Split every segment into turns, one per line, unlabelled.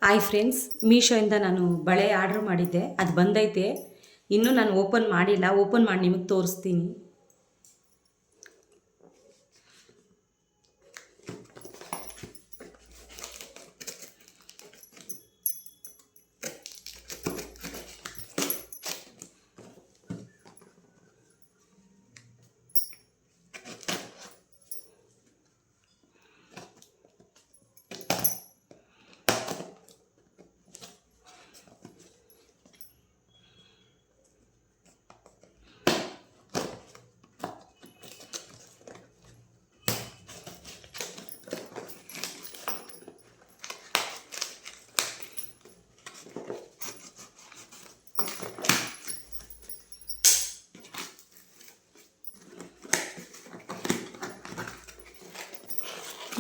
Hi friends, ಮೀಶೋಯಿಂದ ನಾನು ಬಳೆ order ಮಾಡಿದ್ದೆ, ಅದು ಬಂದೈತೆ. ಇನ್ನೂ ನಾನು ಓಪನ್ ಮಾಡಿಲ್ಲ. ಓಪನ್ ಮಾಡಿ ನಿಮಗೆ ತೋರಿಸ್ತೀನಿ.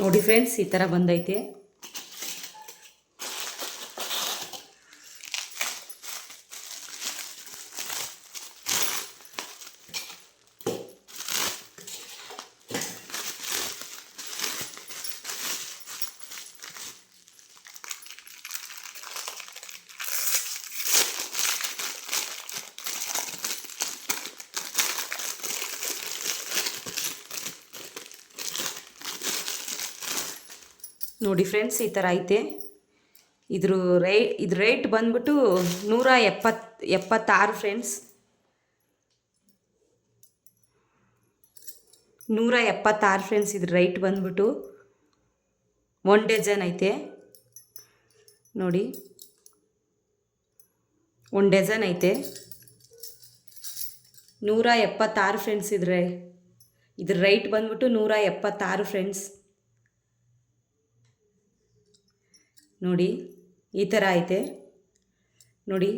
ನೋಡಿ ಫ್ರೆಂಡ್ಸ್, ಈ ಥರ ಬಂದೈತೆ. ನೋಡಿ ಫ್ರೆಂಡ್ಸ್, ಈ ಥರ ಐತೆ. ಇದ್ರ ರೇಟ್ ಬಂದ್ಬಿಟ್ಟು 176 ಫ್ರೆಂಡ್ಸ್. 176 ಫ್ರೆಂಡ್ಸ್. ಇದ್ರ ರೇಟ್ ಬಂದ್ಬಿಟ್ಟು 1 ಡಜನ್ ಐತೆ. ನೋಡಿ, 1 ಡಜನ್ ಐತೆ. 176 ಫ್ರೆಂಡ್ಸ್. ಇದ್ರ ರೇಟ್ ಬಂದ್ಬಿಟ್ಟು 176 ಫ್ರೆಂಡ್ಸ್. ನೋಡಿ, ಈ ಥರ ಐತೆ. ನೋಡಿ,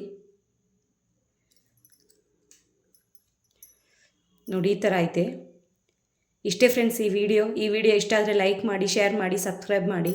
ಈ ಥರ ಐತೆ. ಇಷ್ಟೇ ಫ್ರೆಂಡ್ಸ್ ಈ ವಿಡಿಯೋ ಇಷ್ಟ ಆದರೆ ಲೈಕ್ ಮಾಡಿ, ಶೇರ್ ಮಾಡಿ, ಸಬ್ಸ್ಕ್ರೈಬ್ ಮಾಡಿ.